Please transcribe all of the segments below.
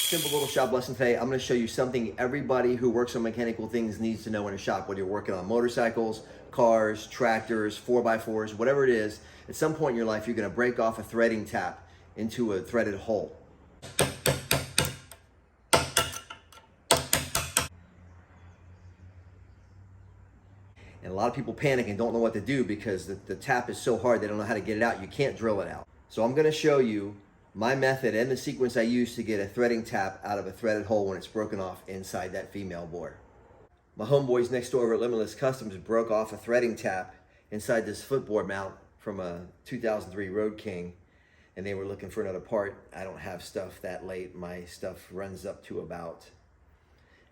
Simple little shop lesson today. I'm going to show you something everybody who works on mechanical things needs to know in a shop, whether you're working on motorcycles, cars, tractors, 4x4s, whatever it is. At some point in your life, you're going to break off a threading tap into a threaded hole. And a lot of people panic and don't know what to do because the tap is so hard they don't know how to get it out. You can't drill it out. So I'm going to show you my method and the sequence I use to get a threading tap out of a threaded hole when it's broken off inside that female bore. My homeboys next door over at Limitless Customs broke off a threading tap inside this footboard mount from a 2003 Road King, and they were looking for another part. I don't have stuff that late. My stuff runs up to about,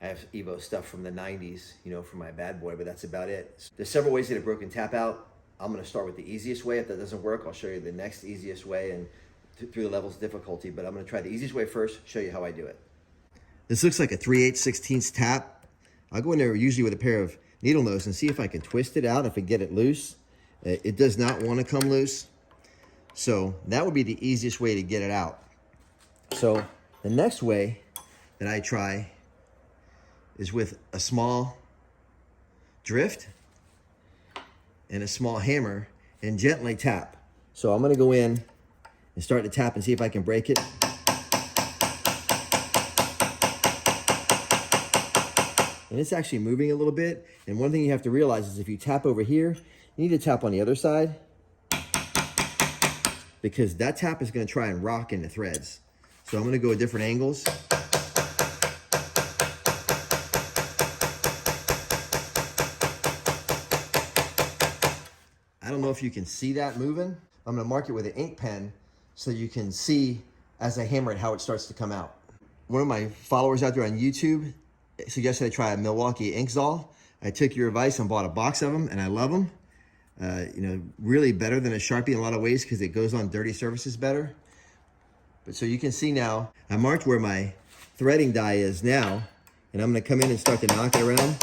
I have Evo stuff from the 90s, you know, for my bad boy, but that's about it. There's several ways to get a broken tap out. I'm gonna start with the easiest way. If that doesn't work, I'll show you the next easiest way and through the levels of difficulty, but I'm gonna try the easiest way first, show you how I do it. This looks like a 3/8/16 tap. I'll go in there usually with a pair of needle nose and see if I can twist it out, if I get it loose. It does not wanna come loose. So that would be the easiest way to get it out. So the next way that I try is with a small drift and a small hammer and gently tap. So I'm gonna go in and start to tap and see if I can break it. And it's actually moving a little bit. And one thing you have to realize is if you tap over here, you need to tap on the other side because that tap is gonna try and rock into threads. So I'm gonna go at different angles. I don't know if you can see that moving. I'm gonna mark it with an ink pen so you can see as I hammer it how it starts to come out. One of my followers out there on YouTube suggested I try a Milwaukee ink Zol. I took your advice and bought a box of them, and I love them. You know, really better than a Sharpie in a lot of ways because it goes on dirty surfaces better. But so you can see now, I marked where my threading die is now, and I'm gonna come in and start to knock it around.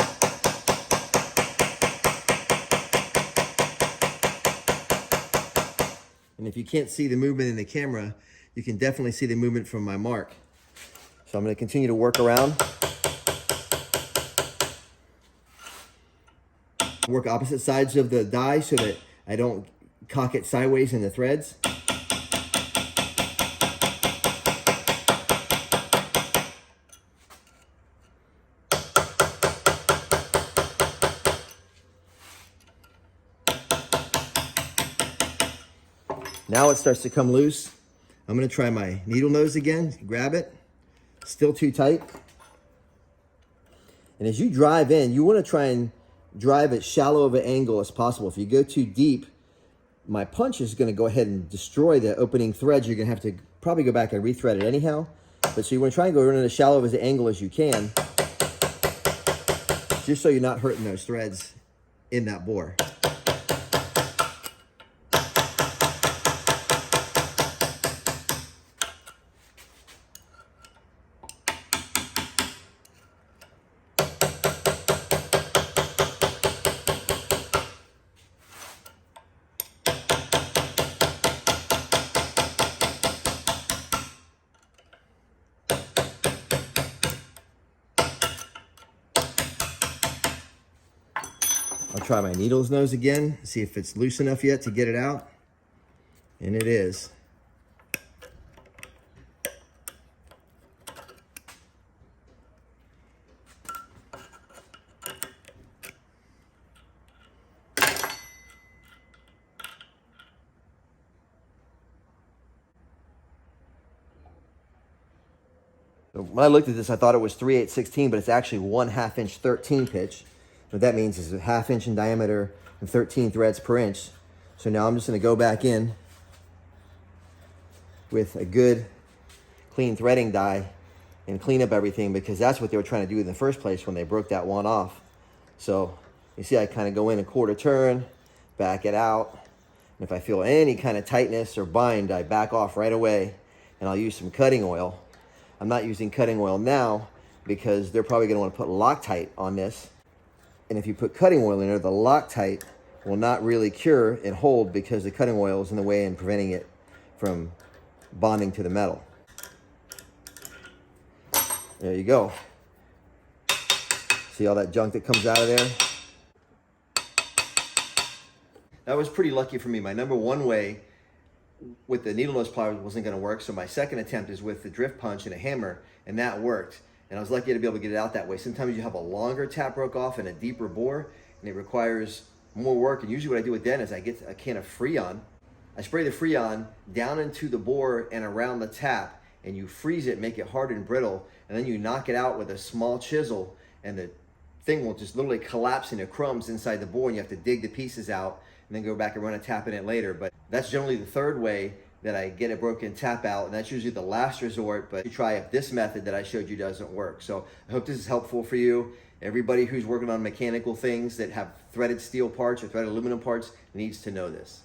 And if you can't see the movement in the camera, you can definitely see the movement from my mark. So I'm going to continue to work around. Work opposite sides of the die so that I don't cock it sideways in the threads. Now it starts to come loose. I'm gonna try my needle nose again, grab it, still too tight. And as you drive in, you wanna try and drive as shallow of an angle as possible. If you go too deep, my punch is gonna go ahead and destroy the opening threads. You're gonna have to probably go back and rethread it anyhow. But so you wanna try and go in as shallow of an angle as you can, just so you're not hurting those threads in that bore. I'll try my needle's nose again, see if it's loose enough yet to get it out. And it is. So when I looked at this, I thought it was 3/8/16, but it's actually 1/2 inch 13 pitch. What that means is a 1/2 inch in diameter and 13 threads per inch. So now I'm just gonna go back in with a good clean threading die and clean up everything because that's what they were trying to do in the first place when they broke that one off. So you see I kind of go in a quarter turn, back it out. And if I feel any kind of tightness or bind, I back off right away and I'll use some cutting oil. I'm not using cutting oil now because they're probably gonna want to put Loctite on this. And if you put cutting oil in there, the Loctite will not really cure and hold because the cutting oil is in the way and preventing it from bonding to the metal. There you go. See all that junk that comes out of there? That was pretty lucky for me. My number one way with the needle nose pliers wasn't going to work, so my second attempt is with the drift punch and a hammer, and that worked. And I was lucky to be able to get it out that way. Sometimes you have a longer tap broke off and a deeper bore, and it requires more work. And usually what I do with that is I get a can of Freon. I spray the Freon down into the bore and around the tap, and you freeze it, make it hard and brittle, and then you knock it out with a small chisel, and the thing will just literally collapse into crumbs inside the bore, and you have to dig the pieces out and then go back and run a tap in it later. But that's generally the third way that I get a broken tap out, and that's usually the last resort. But you try if this method that I showed you doesn't work. So I hope this is helpful for you. Everybody who's working on mechanical things that have threaded steel parts or threaded aluminum parts needs to know this.